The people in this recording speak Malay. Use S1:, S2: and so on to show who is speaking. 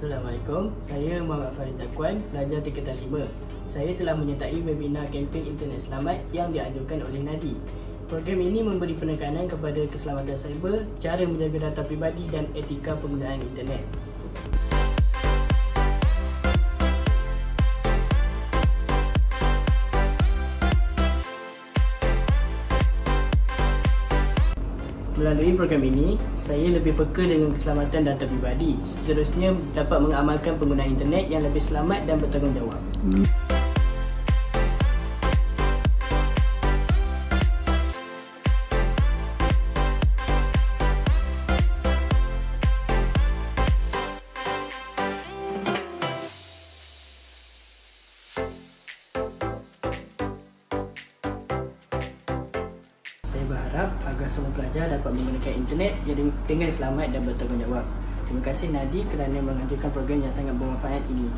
S1: Assalamualaikum, saya Muhammad Farid Zakwan, pelajar tingkatan 5. Saya telah menyertai webinar kempen Internet Selamat yang dianjurkan oleh NADI. Program ini memberi penekanan kepada keselamatan cyber, cara menjaga data pribadi dan etika penggunaan internet. Melalui program ini, saya lebih peka dengan keselamatan data pribadi. Seterusnya, dapat mengamalkan penggunaan internet yang lebih selamat dan bertanggungjawab. Saya berharap agar semua pelajar dapat menggunakan internet dengan selamat dan bertanggungjawab. Terima kasih NADI kerana menganjurkan program yang sangat bermanfaat ini.